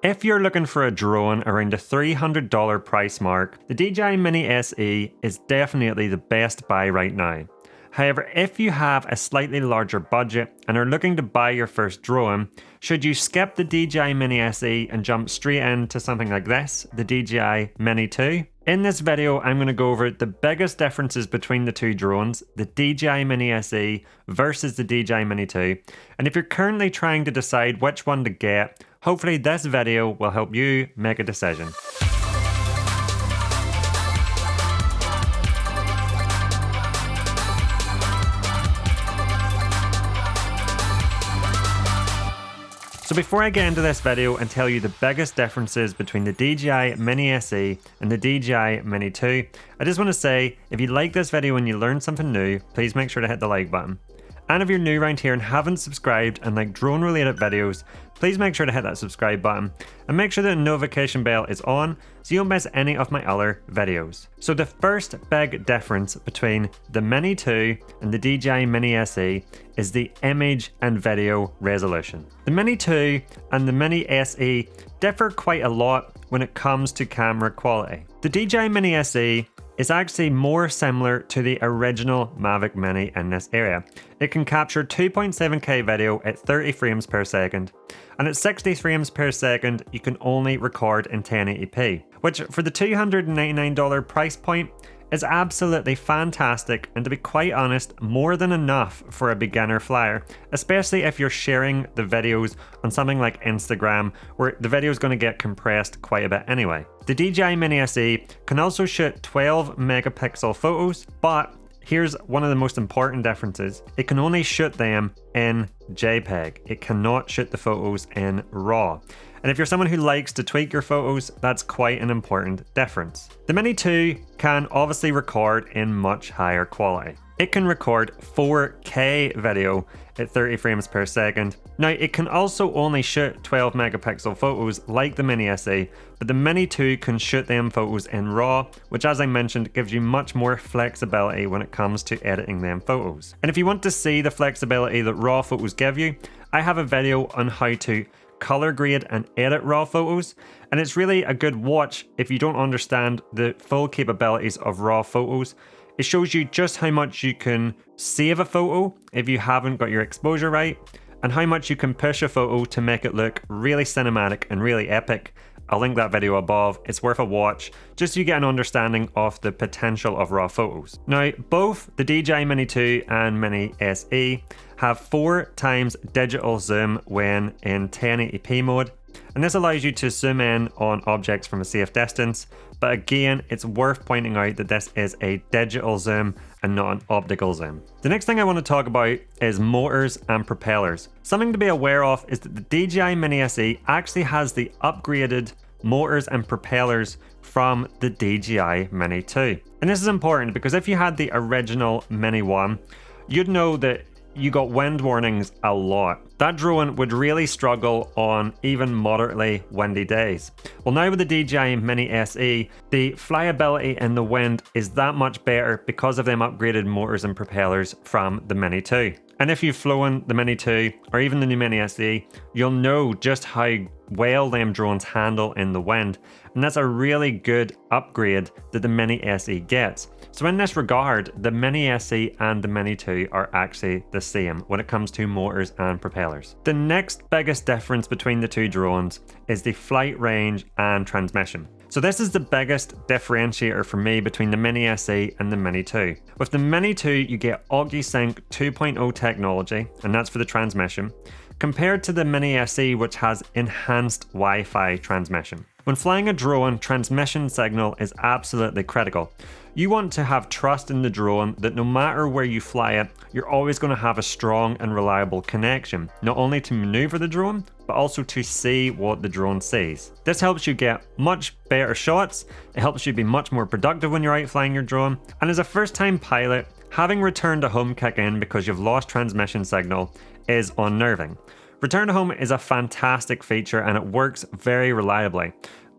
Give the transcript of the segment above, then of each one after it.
If you're looking for a drone around the $300 price mark, the DJI Mini SE is definitely the best buy right now. However, if you have a slightly larger budget and are looking to buy your first drone, should you skip the DJI Mini SE and jump straight into something like this, the DJI Mini 2? In this video, I'm going to go over the biggest differences between the two drones, the DJI Mini SE versus the DJI Mini 2. And if you're currently trying to decide which one to get, hopefully this video will help you make a decision. So before I get into this video and tell you the biggest differences between the DJI Mini SE and the DJI Mini 2, I just want to say, if you like this video and you learned something new, please make sure to hit the like button. And if you're new around here and haven't subscribed and like drone related videos, please make sure to hit that subscribe button and make sure the notification bell is on so you don't miss any of my other videos. So the first big difference between the Mini 2 and the DJI Mini SE is the image and video resolution. The Mini 2 and the Mini SE differ quite a lot when it comes to camera quality. The DJI Mini SE is actually more similar to the original Mavic Mini in this area. It can capture 2.7K video at 30 frames per second, and at 60 frames per second you can only record in 1080p, which for the $299 price point is absolutely fantastic, and to be quite honest, more than enough for a beginner flyer, especially if you're sharing the videos on something like Instagram, where the video is going to get compressed quite a bit anyway. The DJI Mini SE can also shoot 12 megapixel photos, but here's one of the most important differences. It can only shoot them in JPEG. It cannot shoot the photos in RAW. And if you're someone who likes to tweak your photos, that's quite an important difference. The Mini 2 can obviously record in much higher quality. It can record 4K video at 30 frames per second. Now, it can also only shoot 12 megapixel photos like the Mini SE, but the Mini 2 can shoot them photos in RAW, which, as I mentioned, gives you much more flexibility when it comes to editing them photos. And if you want to see the flexibility that RAW photos give you, I have a video on how to color grade and edit RAW photos, and it's really a good watch if you don't understand the full capabilities of RAW photos. It shows you just how much you can save a photo if you haven't got your exposure right, and how much you can push a photo to make it look really cinematic and really epic. I'll link that video above. It's worth a watch, just so you get an understanding of the potential of RAW photos. Now, both the DJI Mini 2 and Mini SE have 4 times digital zoom when in 1080p mode, and this allows you to zoom in on objects from a safe distance. But again, it's worth pointing out that this is a digital zoom and not an optical zoom. The next thing I want to talk about is motors and propellers. Something to be aware of is that the DJI Mini SE actually has the upgraded motors and propellers from the DJI Mini 2. And this is important because if you had the original Mini 1, you'd know that you got wind warnings a lot. That drone would really struggle on even moderately windy days. Well, now with the DJI Mini SE, the flyability in the wind is that much better because of them upgraded motors and propellers from the Mini 2. And if you've flown the Mini 2 or even the new Mini SE, you'll know just how well them drones handle in the wind. And that's a really good upgrade that the Mini SE gets. So in this regard, the Mini SE and the Mini 2 are actually the same when it comes to motors and propellers. The next biggest difference between the two drones is the flight range and transmission. So this is the biggest differentiator for me between the Mini SE and the Mini 2. With the Mini 2, you get OcuSync 2.0 technology, and that's for the transmission, compared to the Mini SE, which has enhanced Wi-Fi transmission. When flying a drone, transmission signal is absolutely critical. You want to have trust in the drone that no matter where you fly it, you're always going to have a strong and reliable connection, not only to maneuver the drone, but also to see what the drone sees. This helps you get much better shots, it helps you be much more productive when you're out flying your drone, and as a first-time pilot, having return to home kick in because you've lost transmission signal is unnerving. Return to home is a fantastic feature and it works very reliably.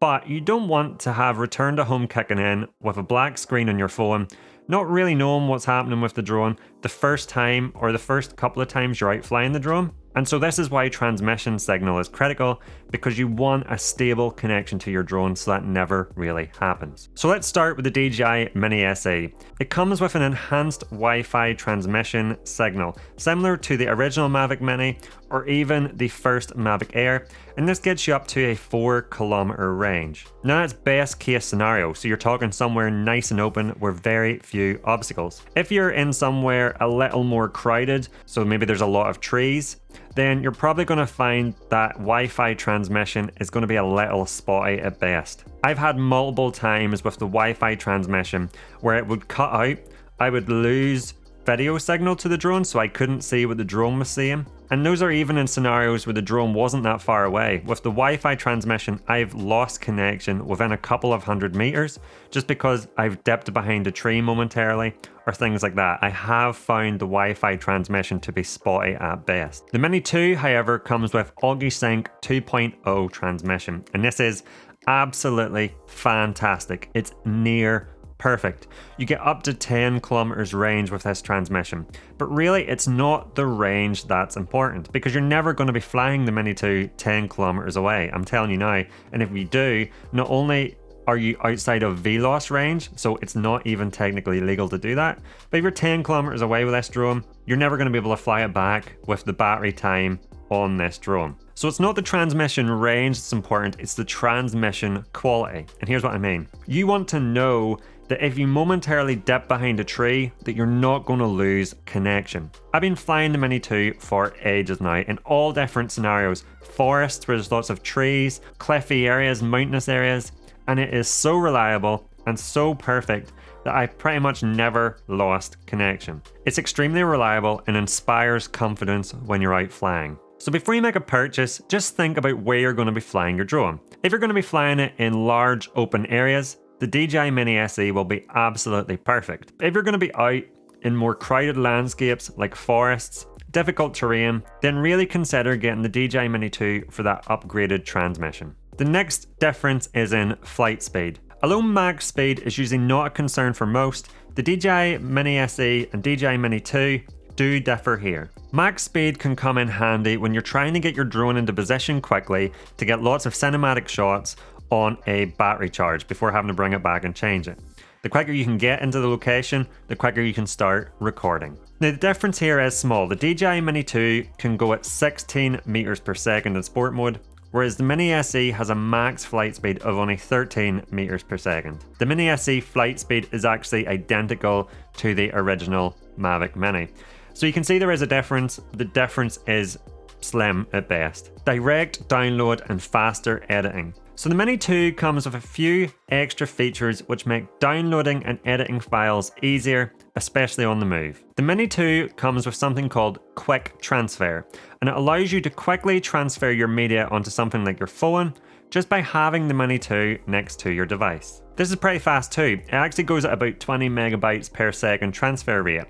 But you don't want to have return to home kicking in with a black screen on your phone, not really knowing what's happening with the drone the first time or the first couple of times you're out flying the drone. And so this is why transmission signal is critical, because you want a stable connection to your drone so that never really happens. So let's start with the DJI Mini SE. It comes with an enhanced Wi-Fi transmission signal, similar to the original Mavic Mini or even the first Mavic Air, and this gets you up to a 4-kilometer range. Now that's best case scenario, so you're talking somewhere nice and open with very few obstacles. If you're in somewhere a little more crowded, so maybe there's a lot of trees, then you're probably going to find that Wi-Fi transmission is going to be a little spotty at best. I've had multiple times with the Wi-Fi transmission where it would cut out, I would lose video signal to the drone so I couldn't see what the drone was seeing. And those are even in scenarios where the drone wasn't that far away. With the Wi-Fi transmission, I've lost connection within a couple of 100 meters just because I've dipped behind a tree momentarily or things like that. I have found the Wi-Fi transmission to be spotty at best. The Mini 2, however, comes with AugiSync 2.0 transmission, and this is absolutely fantastic. It's near perfect. You get up to 10 kilometers range with this transmission, but really it's not the range that's important, because you're never going to be flying the Mini 2 10 kilometers away, I'm telling you now. And if you do, not only are you outside of VLOS range, so it's not even technically legal to do that, but if you're 10 kilometers away with this drone, you're never going to be able to fly it back with the battery time on this drone. So it's not the transmission range that's important, it's the transmission quality. And here's what I mean. You want to know that if you momentarily dip behind a tree, that you're not going to lose connection. I've been flying the Mini 2 for ages now in all different scenarios. Forests where there's lots of trees, cliffy areas, mountainous areas, and it is so reliable and so perfect that I've pretty much never lost connection. It's extremely reliable and inspires confidence when you're out flying. So before you make a purchase, just think about where you're going to be flying your drone. If you're going to be flying it in large open areas, the DJI Mini SE will be absolutely perfect. If you're going to be out in more crowded landscapes like forests, difficult terrain, then really consider getting the DJI Mini 2 for that upgraded transmission. The next difference is in flight speed. Although max speed is usually not a concern for most, the DJI Mini SE and DJI Mini 2 do differ here. Max speed can come in handy when you're trying to get your drone into position quickly to get lots of cinematic shots on a battery charge before having to bring it back and change it. The quicker you can get into the location, the quicker you can start recording. Now the difference here is small. The DJI Mini 2 can go at 16 meters per second in sport mode, whereas the Mini SE has a max flight speed of only 13 meters per second. The Mini SE flight speed is actually identical to the original Mavic Mini. So you can see there is a difference. The difference is slim at best. Direct download and faster editing. So the Mini 2 comes with a few extra features which make downloading and editing files easier, especially on the move. The Mini 2 comes with something called Quick Transfer, and it allows you to quickly transfer your media onto something like your phone just by having the Mini 2 next to your device. This is pretty fast too. It actually goes at about 20 megabytes per second transfer rate.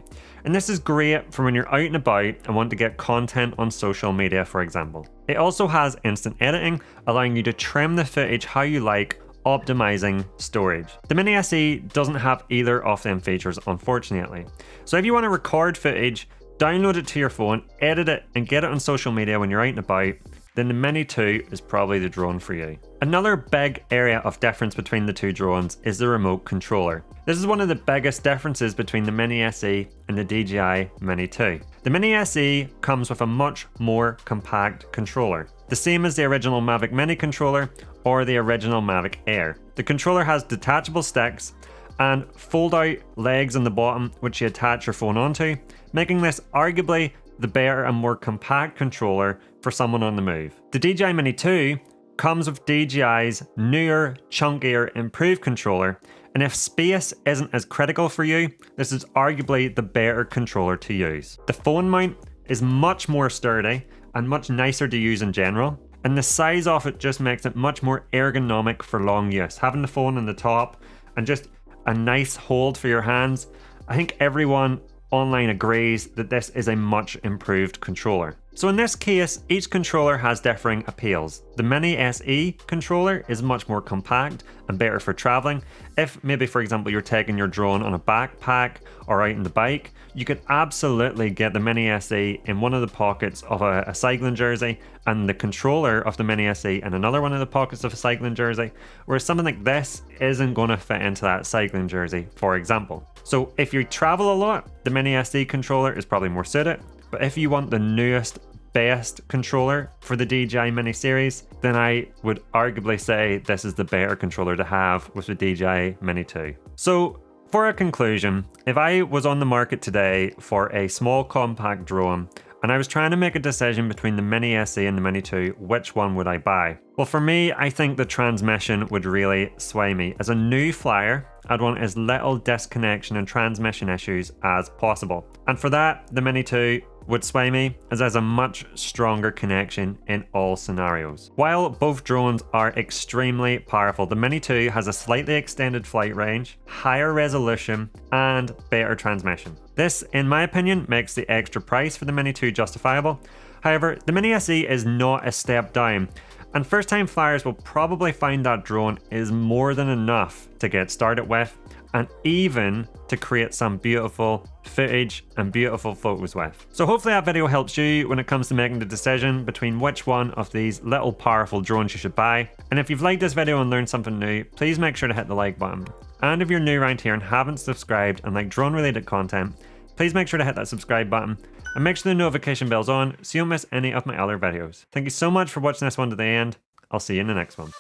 And this is great for when you're out and about and want to get content on social media, for example. It also has instant editing, allowing you to trim the footage how you like, optimizing storage. The Mini SE doesn't have either of them features, unfortunately. So if you want to record footage, download it to your phone, edit it, and get it on social media when you're out and about, then the Mini 2 is probably the drone for you. Another big area of difference between the two drones is the remote controller. This is one of the biggest differences between the Mini SE and the DJI Mini 2. The Mini SE comes with a much more compact controller, the same as the original Mavic Mini controller or the original Mavic Air. The controller has detachable sticks and fold-out legs on the bottom which you attach your phone onto, making this arguably the better and more compact controller for someone on the move. The DJI Mini 2 comes with DJI's newer, chunkier, improved controller, and if space isn't as critical for you, this is arguably the better controller to use. The phone mount is much more sturdy and much nicer to use in general, and the size of it just makes it much more ergonomic for long use. Having the phone on the top and just a nice hold for your hands, I think everyone online agrees that this is a much improved controller. So in this case, each controller has differing appeals. The Mini SE controller is much more compact and better for traveling. If maybe, for example, you're taking your drone on a backpack or out on the bike, you could absolutely get the Mini SE in one of the pockets of a cycling jersey and the controller of the Mini SE in another one of the pockets of a cycling jersey, whereas something like this isn't going to fit into that cycling jersey, for example. So if you travel a lot, the Mini SE controller is probably more suited. But if you want the newest, best controller for the DJI Mini series, then I would arguably say this is the better controller to have with the DJI Mini 2. So for a conclusion, if I was on the market today for a small compact drone and I was trying to make a decision between the Mini SE and the Mini 2, which one would I buy? Well, for me, I think the transmission would really sway me. As a new flyer, I'd want as little disconnection and transmission issues as possible. And for that, the Mini 2 would sway me as it has a much stronger connection in all scenarios. While both drones are extremely powerful, the Mini 2 has a slightly extended flight range, higher resolution, and better transmission. This, in my opinion, makes the extra price for the Mini 2 justifiable. However, the Mini SE is not a step down, and first-time flyers will probably find that drone is more than enough to get started with, and even to create some beautiful footage and beautiful photos with. So hopefully that video helps you when it comes to making the decision between which one of these little powerful drones you should buy. And if you've liked this video and learned something new, please make sure to hit the like button. And if you're new around here and haven't subscribed and like drone related content, please make sure to hit that subscribe button and make sure the notification bell's on so you don't miss any of my other videos. Thank you so much for watching this one to the end. I'll see you in the next one.